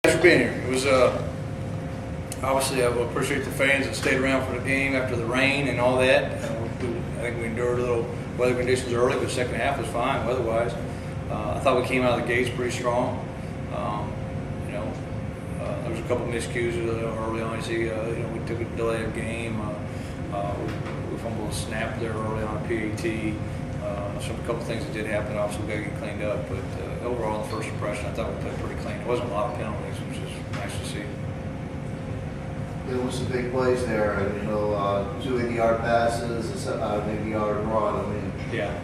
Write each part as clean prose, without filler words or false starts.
Thanks for being here. It was obviously I appreciate the fans that stayed around for the game after the rain and all that. I think we endured a little weather conditions early, but the second half was fine weather-wise. I thought we came out of the gates pretty strong. There was a couple miscues early on. You see, we took a delay of game. We fumbled a snap there early on PAT. A couple things that did happen. Obviously, we got to get cleaned up. But overall, the first impression, I thought we played pretty clean. There wasn't a lot of penalties, which is nice to see. There was some big plays there, 2 80-yard passes, maybe a yard run. Yeah.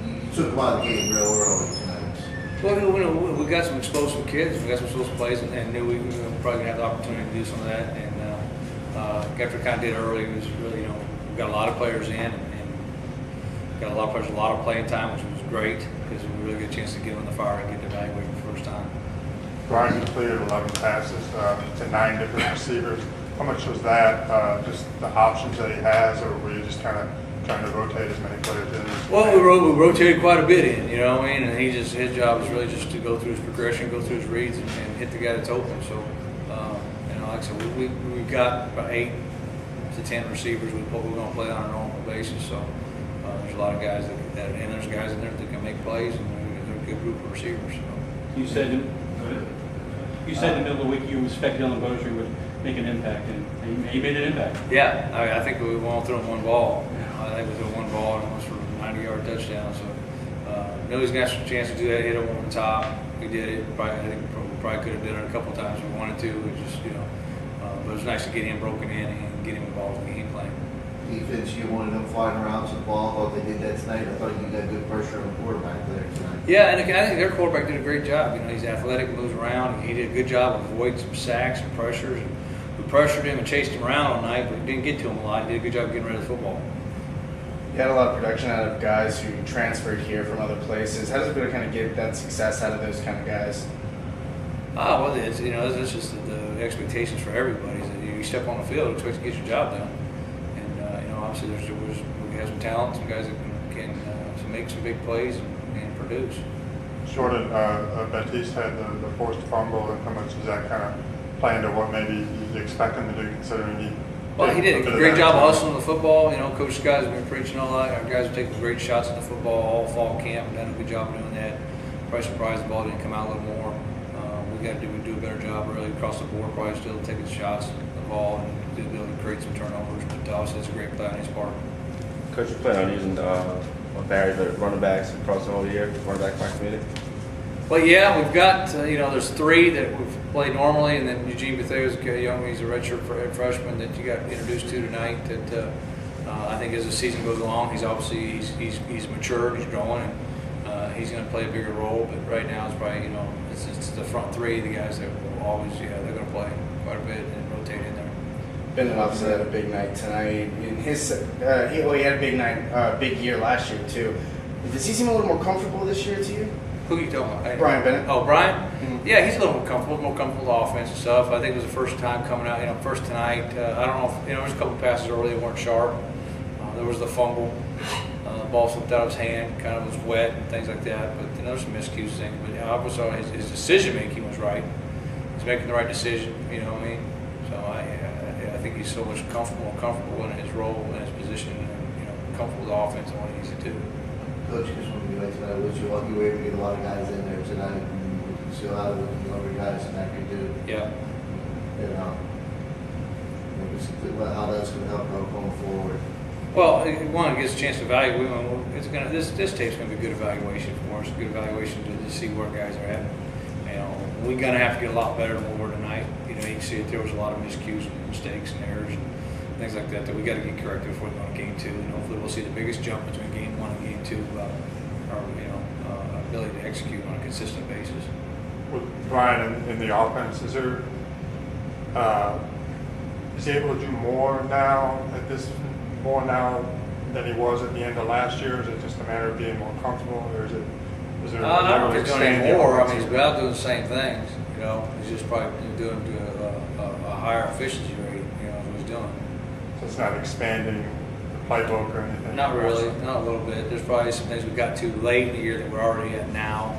You took them out of the game real early tonight. Well, we got some explosive kids. We got some explosive plays, and knew we were probably going to have the opportunity to do some of that. And after we kind of did early, it was really, we got a lot of players in, and got a lot of players, a lot of playing time, which was great because we really got a chance to get them in the fire and get evaluated for the first time. Brian completed 11 passes to 9 different receivers. How much was that just the options that he has, or were you just kind of trying to rotate as many players in? Well, we rotated quite a bit in, and his job is really just to go through his progression, go through his reads, and hit the guy that's open. So, like I said, we've got about 8 to 10 receivers we're going to play on a normal basis. So there's a lot of guys and there's guys in there that can make plays, and they're a good group of receivers. So. You said in the middle of the week you expected Dylan Bozier would make an impact, and he made an impact. Yeah, I think we won't throw him one ball. I think we threw one ball and almost for a 90-yard touchdown. So knew he was going to have a chance to do that, hit him on the top. We did it. I think we probably could have done it a couple of times if we wanted to. It just, but it was nice to get him broken in and get him involved in the game plan. Defense, you wanted them flying around to the ball. I thought they did that tonight. I thought you got good pressure on the quarterback there tonight. Yeah, and I think their quarterback did a great job. He's athletic, moves around. He did a good job of avoiding some sacks and pressures. And we pressured him and chased him around all night, but we didn't get to him a lot. He did a good job getting rid of the football. You had a lot of production out of guys who transferred here from other places. How does it feel to kind of get that success out of those kind of guys? Well, it's just the expectations for everybody. Is that you step on the field, expect to get your job done. And obviously, we have some talent, some guys that can make some big plays and produce. Jordan, Baptiste had the forced fumble, and how much does that kind of play into what maybe you expect him to do, considering he did a great job of hustling the football. Coach Scott's been preaching all that. Our guys are taking great shots at the football all fall camp and done a good job of doing that. Probably surprised the ball didn't come out a little more. We got to do a better job really across the board, probably still taking shots at the ball and be able to create some turnovers. But obviously, it's a great play on his part. Coach, you plan on using various running backs across the whole year, running back by committee? Well, yeah, we've got, there's 3 that we've played normally, and then Eugene Betheo's young, he's a redshirt freshman that you got introduced to tonight that I think as the season goes along, he's obviously, he's matured, he's growing, and he's going to play a bigger role, but right now it's probably, it's the front 3, the guys that will always, they're going to play quite a bit and rotate in there. Bennett obviously had a big night tonight. In his, he had a big night, big year last year too. Does he seem a little more comfortable this year to you? Who are you talking about? Brian Bennett. Oh, Brian? Mm-hmm. Yeah, he's a little more comfortable with the offense and stuff. I think it was the first time coming out, first tonight. I don't know if, there was a couple passes early that weren't sharp. There was the fumble. The ball slipped out of his hand, kind of was wet and things like that. But there was some miscues things. But obviously his decision making was right. He's making the right decision, So I think he's so much more comfortable in his role and his position and, comfortable with the offense and what he needs to do. Coach, just want to be like tonight. Was you lucky we were able to get a lot of guys in there tonight? And we can see a lot of the younger guys in that could do. Yeah. How that's going to help going forward. Well, one, it gets a chance to evaluate. This tape's going to be a good evaluation for us. A good evaluation to see where guys are at. We're going to have to get a lot better than we were tonight. You can see that there was a lot of miscues and mistakes and errors and things like that we got to get corrected before we go to game 2. And hopefully we'll see the biggest jump between game 1 and game 2 about our ability to execute on a consistent basis. With Brian in the offense, is he able to do more now than he was at the end of last year? Is it just a matter of being more comfortable, or is there I don't think he's doing any more. He's about doing the same things. He's just probably doing a higher efficiency rate. What he's doing. So it's not expanding the playbook or anything? Not really, not a little bit. There's probably some things we got too late in the year that we're already at now,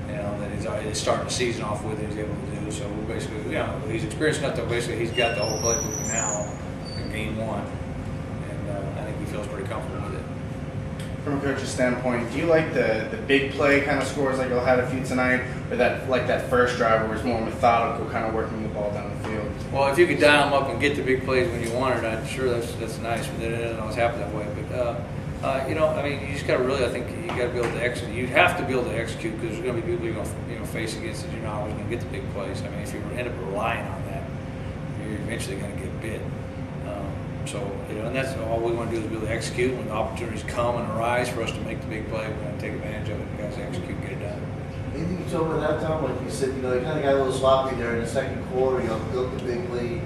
that he's starting the season off with it, he's able to do. So we're basically, you know, he's experienced enough that basically he's got the whole playbook now in game one, and I think he feels pretty comfortable with it. From a coach's standpoint, do you like the big play kind of scores like you'll have a few tonight, or that first drive where it's more methodical, kind of working the ball down the field? Well, if you could dial them up and get the big plays when you want it, I'm sure that's nice. But it doesn't always happen that way. But you know, I mean, you just got to really, I think you got to be able to execute. You have to be able to execute because there's going to be people you're going to face against that you're not always going to get the big plays. I mean, if you end up relying on that, you're eventually going to get bit. So, you know, and that's all we want to do is be able to execute. When the opportunities come and arise for us to make the big play, we're going to take advantage of it. And guys execute and get it done. Anything you told me that time, like you said, you know, you kind of got a little sloppy there in the second quarter. You know, built the big lead.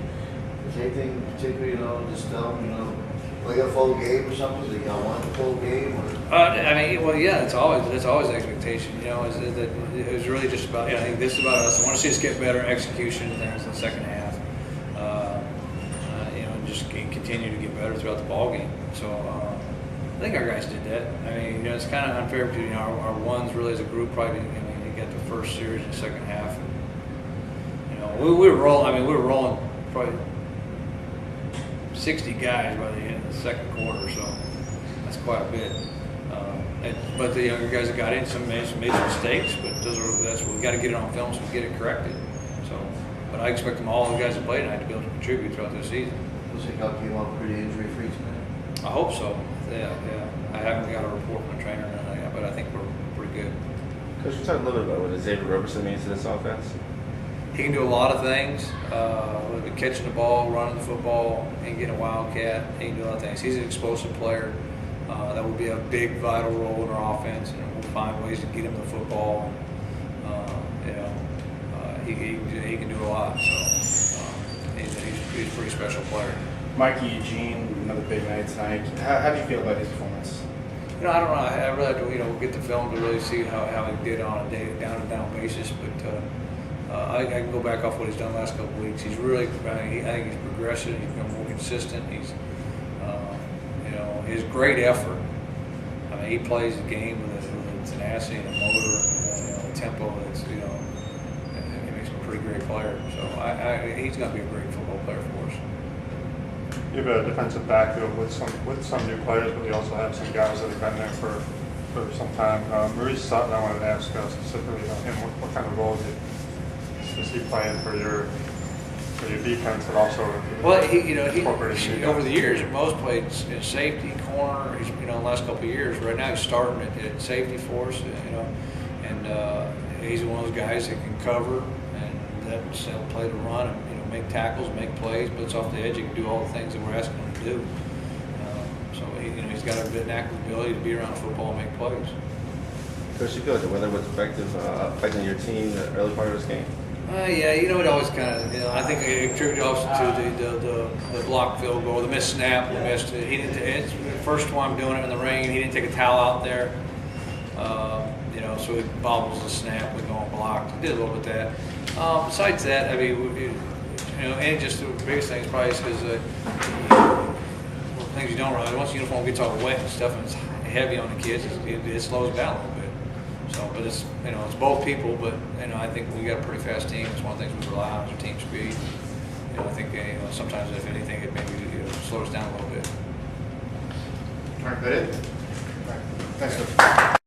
Is there anything particular, you know, just tell them, you know, like a full game or something? Did you want a full game? Or? I mean, well, yeah, that's always the expectation. You know, is that it was really just about. You know, I think this is about us. I want to see us get better execution things in the second half. You know, and just continue to get better throughout the ball game. So I think our guys did that. I mean, you know, it's kind of unfair because, you know, our ones really as a group probably. I mean, they got the first series in the second half. And, you know, we were rolling. I mean, we were rolling probably 60 guys by the end of the second quarter, so that's quite a bit. But the younger guys that got in, some made some mistakes, but that's what we got to get it on film so we get it corrected. So, but I expect them all the guys that played tonight to be able to contribute throughout the season. Looks like y'all came up pretty injury-free tonight. I hope so. Yeah. I haven't got a report from the trainer yet, but I think we're pretty good. Coach, you talk a little bit about what Xavier Roberson means to this offense. He can do a lot of things. Whether it's catching the ball, running the football, and getting a wildcat, he can do a lot of things. He's an explosive player. That would be a big, vital role in our offense, and we'll find ways to get him the football. You know, he can do a lot. So he's a pretty special player. Mikey Eugene, another big night tonight. How do you feel about his performance? You know, I don't know. I really have to, get the film to really see how he did on a down basis. But I can go back off what he's done the last couple of weeks. He's really, I think he's progressing. He's become more consistent. He's, his great effort. I mean, he plays the game with a tenacity and a motor, a tempo that's, he makes him a pretty great player. So he's going to be a great football player for us. You have a defensive backfield with some new players, but you also have some guys that have been there for some time. Maurice Sutton, I wanted to ask specifically about him. What kind of role is he playing for your defense, but also he over the years, most played in safety, corner. He's the last couple of years. Right now, he's starting at safety for us. And he's one of those guys that can cover and that'll play the run and make tackles, make plays. But it's off the edge. He can do all the things that we're asking him to do. So he's got a bit active ability to be around the football and make plays. Coach, you feel like the weather was affecting your team in the early part of this game? It always kind of, I think it contributed also to the blocked field goal, the missed snap, we missed it. It's the first time doing it in the rain. He didn't take a towel out there, so it bobbles the snap. We go on blocked. He did a little bit of that. Besides that, I mean, and just the biggest thing is probably because things you don't realize. Once the uniform gets all wet and stuff, and it's heavy on the kids, it slows down a little bit. So, but it's it's both people, but I think we got a pretty fast team. It's one of the things we rely on is our team speed. I think sometimes if anything it maybe slows down a little bit. All right, that it? All right. Thanks, Coach.